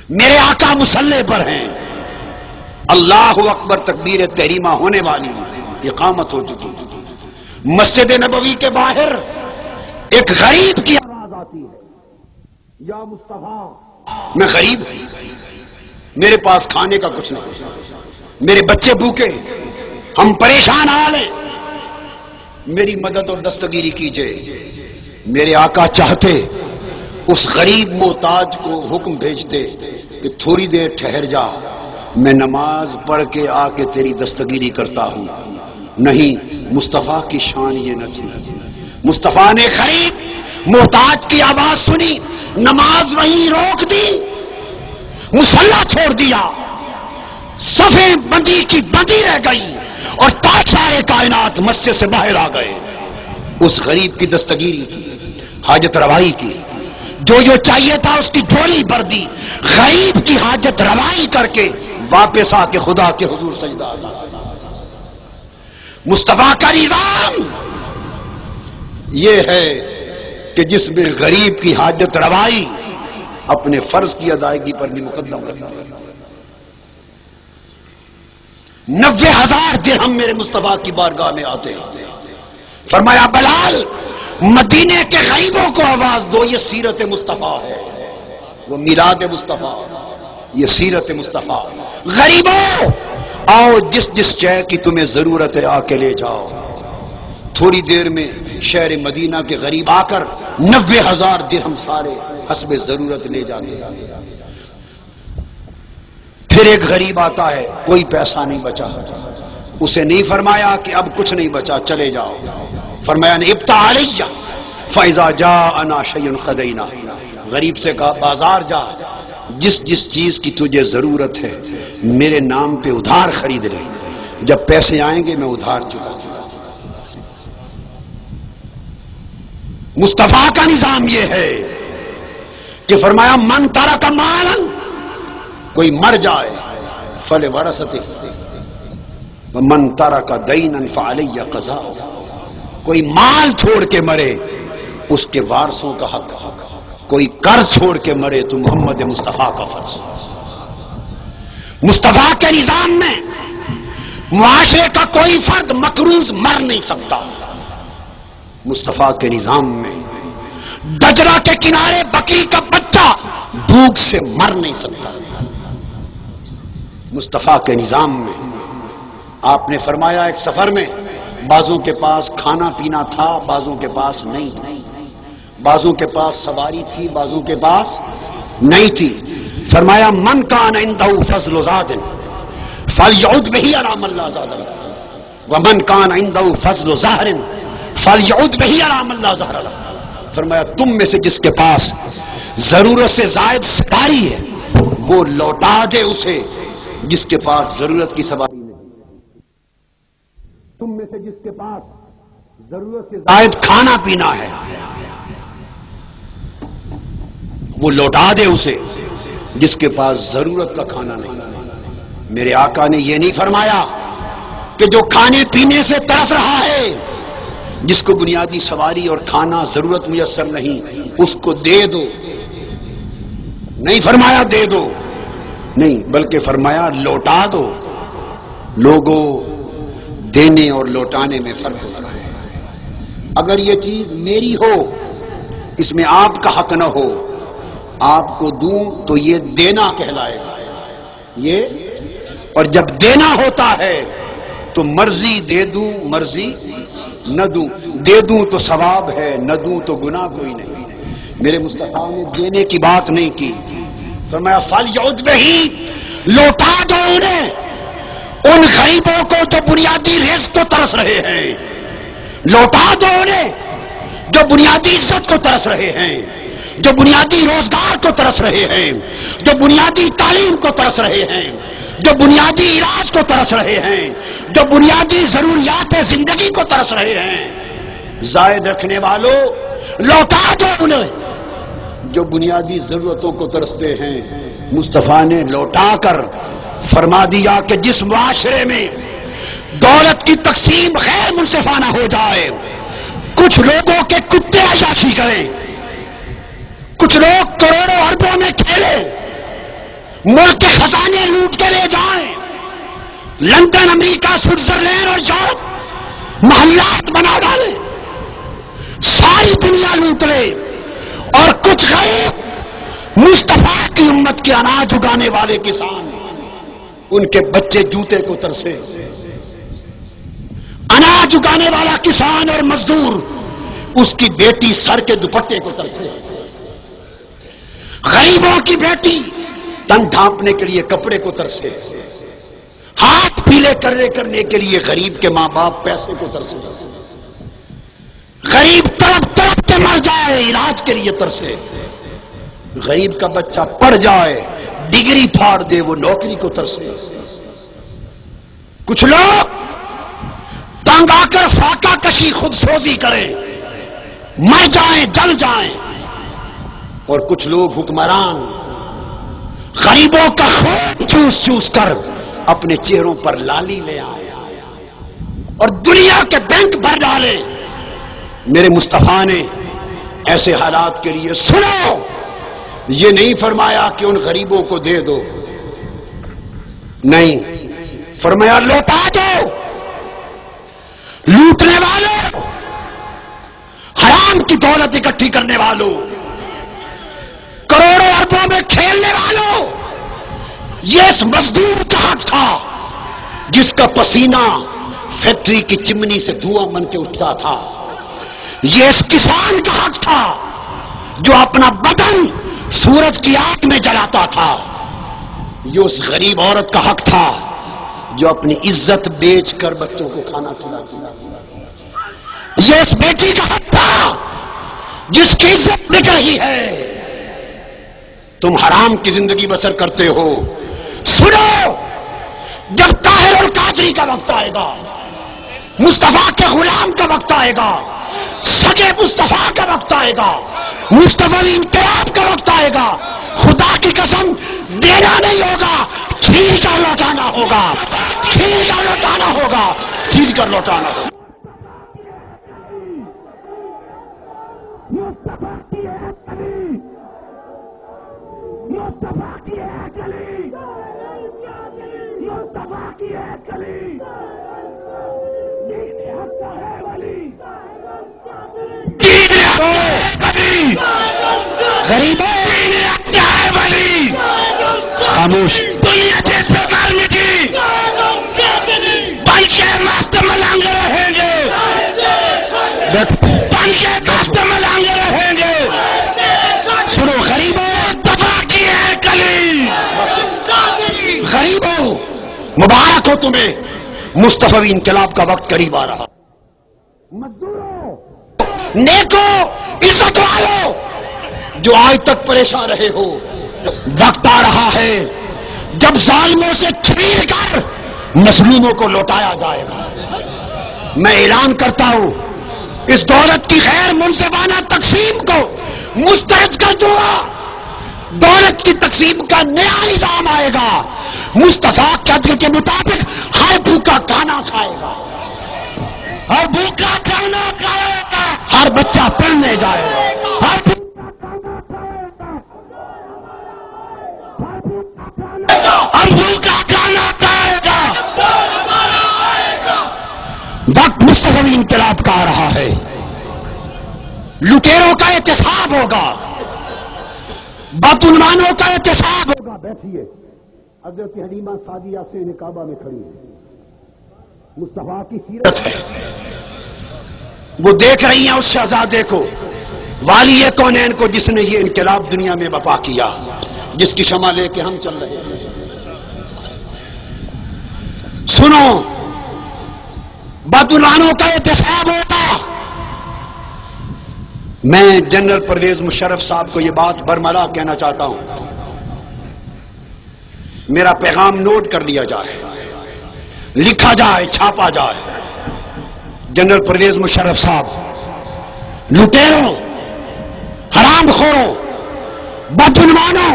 میرے آقا مصلی پر ہیں، اللہ اکبر تکبیر تحریمہ ہونے والی اقامت ہو چکی، مسجد نبوی کے باہر ایک غریب کی آواز آتی ہے، یا مصطفیٰ میں غریب ہوں، میرے پاس کھانے کا کچھ نہیں، میرے بچے بھوکے، ہم پریشان حال ہیں، میری مدد اور دستگیری کیجئے۔ میرے آقا چاہتے اس غریب محتاج کو حکم بھیجتے کہ تھوڑی دیر ٹھہر جا، میں نماز پڑھ کے آ کے تیری دستگیری کرتا ہوں، نہیں، مصطفیٰ کی شان یہ نہ تھی۔ مصطفیٰ نے غریب محتاج کی آواز سنی، نماز وہیں روک دی، مصلی چھوڑ دیا، صفیں بندی کی بندی رہ گئی اور سارے کائنات مسجد سے باہر آ گئے۔ اس غریب کی دستگیری کی، حاجت روائی کی، جو چاہیے تھا اس کی جھولی بھر دی، غریب کی حاجت روائی کر کے واپس آ کے خدا کے حضور سجدہ ادا کیا۔ مصطفیٰ کا نظام یہ ہے کہ جس میں غریب کی حاجت روائی اپنے فرض کی ادائیگی پر بھی مقدم رکھتا ہے۔ 90,000 درہم میرے مصطفیٰ کی بارگاہ میں آتے ہیں۔ فرمایا بلال مدینے کے غریبوں کو آواز دو، یہ سیرت مصطفیٰ ہے، وہ میلاد مصطفیٰ، یہ سیرت مصطفیٰ۔ غریبوں آؤ، جس جس شے کی تمہیں ضرورت ہے آ کے لے جاؤ۔ تھوڑی دیر میں شہر مدینہ کے غریب آ کر 90,000 درہم سارے حسب ضرورت لے جاتے۔ پھر ایک غریب آتا ہے، کوئی پیسہ نہیں بچا، اسے نہیں فرمایا کہ اب کچھ نہیں بچا چلے جاؤ، فرمایا ابتع علیہ فاذا جاءنا شیء خدینا، غریب سے کہا بازار جا، جس جس چیز کی تجھے ضرورت ہے میرے نام پہ ادھار خرید لے، جب پیسے آئیں گے میں ادھار چکا دوں۔ مصطفیٰ کا نظام یہ ہے کہ فرمایا من ترک مالا، کوئی مر جائے فلورثتہ ومن ترک دینا فعلی قضاء، کوئی مال چھوڑ کے مرے اس کے وارثوں کا حق، کوئی قرض چھوڑ کے مرے تو محمد مصطفیٰ کا فرض۔ مصطفیٰ کے نظام میں معاشرے کا کوئی فرد مقروض مر نہیں سکتا۔ مصطفیٰ کے نظام میں دجلہ کے کنارے بکری کا بچہ بھوک سے مر نہیں سکتا۔ مصطفیٰ کے نظام میں آپ نے فرمایا ایک سفر میں بعضوں کے پاس کھانا پینا تھا، بعضوں کے پاس نہیں تھا، بعضوں کے پاس سواری تھی، بعضوں کے پاس نہیں تھی، فرمایا من کان عنده فضل زاد فلیعد بہ علی من لا زاد لہ ومن کان عنده فضل زہر فلیعد بہ علی من لا زہر لہ، فرمایا تم میں سے جس کے پاس ضرورت سے زائد سواری ہے وہ لوٹا دے اسے جس کے پاس ضرورت کی سواری نہیں، تم میں سے جس کے پاس ضرورت سے زائد کھانا پینا ہے وہ لوٹا دے اسے جس کے پاس ضرورت کا کھانا نہیں۔ میرے آقا نے یہ نہیں فرمایا کہ جو کھانے پینے سے ترس رہا ہے، جس کو بنیادی سواری اور کھانا ضرورت میسر نہیں اس کو دے دو، نہیں فرمایا دے دو، نہیں بلکہ فرمایا لوٹا دو۔ لوگوں دینے اور لوٹانے میں فرق ہوتا ہے۔ اگر یہ چیز میری ہو، اس میں آپ کا حق نہ ہو، آپ کو دوں تو یہ دینا کہلائے گا، یہ اور جب دینا ہوتا ہے تو مرضی دے دوں مرضی نہ دوں، دے دوں تو ثواب ہے، نہ دوں تو گناہ کوئی نہیں۔ میرے مصطفیٰ نے دینے کی بات نہیں کی، فرمایا فلیعد بہ، لوٹا دو انہیں، ان غریبوں کو جو بنیادی رزق کو ترس رہے ہیں، لوٹا دو انہیں جو بنیادی عزت کو ترس رہے ہیں، جو بنیادی روزگار کو ترس رہے ہیں، جو بنیادی تعلیم کو ترس رہے ہیں، جو بنیادی علاج کو ترس رہے ہیں، جو بنیادی ضروریات زندگی کو ترس رہے ہیں۔ زائد رکھنے والوں لوٹا دو انہیں، جو بنیادی ضرورتوں کو ترستے ہیں۔ مصطفیٰ نے لوٹا کر فرما دیا کہ جس معاشرے میں دولت کی تقسیم غیر منصفانہ ہو جائے، کچھ لوگوں کے کتے عیاشی کریں، کچھ لوگ کروڑوں اربوں میں کھیلیں، ملک کے خزانے لوٹ کے لے جائیں، لندن، امریکہ، سوئٹزرلینڈ اور یورپ محلات بنا ڈالیں، ساری دنیا لوٹ لے، اور کچھ غریب مصطفیٰ کی امت کے اناج اگانے والے کسان، ان کے بچے جوتے کو ترسے، اناج اگانے والا کسان اور مزدور اس کی بیٹی سر کے دوپٹے کو ترسے، غریبوں کی بیٹی تن ڈھانپنے کے لیے کپڑے کو ترسے، ہاتھ پیلے کرنے کے لیے غریب کے ماں باپ پیسے کو ترسے، غریب تڑپ تڑپ کے مر جائے علاج کے لیے ترسے، غریب کا بچہ پڑھ جائے ڈگری پھاڑ دے وہ نوکری کو ترسے، کچھ لوگ تنگ آ کر فاقہ کشی خود سوزی کریں، مر جائیں جل جائیں، اور کچھ لوگ حکمران غریبوں کا خون چوس چوس کر اپنے چہروں پر لالی لے آئے اور دنیا کے بینک بھر ڈالے۔ میرے مصطفیٰ نے ایسے حالات کے لیے سنو، یہ نہیں فرمایا کہ ان غریبوں کو دے دو، نہیں، فرمایا لوٹا دو، لوٹنے والوں، حرام کی دولت اکٹھی کرنے والوں، کروڑوں اربوں میں کھیلنے والوں، یہ اس مزدور کا حق تھا جس کا پسینہ فیکٹری کی چمنی سے دھواں بن کے اٹھتا تھا، یہ اس کسان کا حق تھا جو اپنا بدن سورج کی آگ میں جلاتا تھا، یہ اس غریب عورت کا حق تھا جو اپنی عزت بیچ کر بچوں کو کھانا کھلاتی تھی، یہ اس بیٹی کا حق تھا جس کی عزت بک رہی ہے، تم حرام کی زندگی بسر کرتے ہو۔ سنو، جب طاہر القادری کا وقت آئے گا، مصطفیٰ کے غلام کا وقت آئے گا، سگے مصطفیٰ کا وقت آئے گا، مصطفی انقلاب کا وقت آئے گا، خدا کی قسم دینا نہیں ہوگا، چھین کر لوٹانا ہوگا، چھین کر لوٹانا ہوگا، چھین کر لوٹانا ہوگا۔ مصطفیٰ کی ہے کلی، مصطفیٰ کی ہے کلی، مصطفیٰ کی ہے کلی، دین حق ہے ولی، دین حق ہے کلی، غریبوں دین حق ہے ولی، خاموش، دنیا جس پہ مر مٹی، بن کے مست ملنگ رہیں گے، بن کے مست ملنگ رہیں گے۔ سنو غریبوں، مصطفیٰ کی ہے کلی، غریبوں مبارک ہو تمہیں، مصطفی انقلاب کا وقت قریب آ رہا، مزدوروں، نیکو، عزت والو جو آج تک پریشان رہے ہو، وقت آ رہا ہے جب ظالموں سے چھین کر مظلوموں کو لوٹایا جائے گا۔ میں اعلان کرتا ہوں اس دولت کی غیر منصفانہ تقسیم کو مسترد کر دوں گا، دولت کی تقسیم کا نیا نظام آئے گا، مصطفیٰ کے عدل کے مطابق ہر بھوکا کھانا کھائے گا، ہر بھوکا کھانا کھائے گا، ہر بچہ پڑھنے جائے گا، ہر بھوکا کھانا کھائے گا۔ وقت مصطفی انقلاب کا آ رہا ہے، لٹیروں کا احتساب ہوگا، بدعنوانوں کا احتساب ہوگا۔ بیٹھیے، حضرت حلیمہ سعدیہ سے کعبہ میں کھڑی ہے، مصطفیٰ کی سیرت ہے، وہ دیکھ رہی ہیں اس شہزادے کو، والی کونین کو، جس نے یہ انقلاب دنیا میں برپا کیا، جس کی شمع لے کے ہم چل رہے ہیں۔ سنو، بدعنوانوں کا احتساب ہوگا۔ میں جنرل پرویز مشرف صاحب کو یہ بات برملا کہنا چاہتا ہوں، میرا پیغام نوٹ کر لیا جائے، لکھا جائے، چھاپا جائے۔ جنرل پرویز مشرف صاحب، لٹیروں، حرام خوروں، بدعنوانوں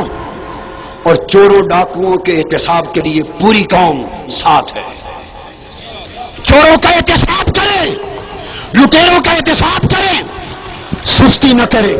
اور چوروں ڈاکوؤں کے احتساب کے لیے پوری قوم ساتھ ہے۔ چوروں کا احتساب کریں، لٹیروں کا احتساب کریں، سستی نہ کریں۔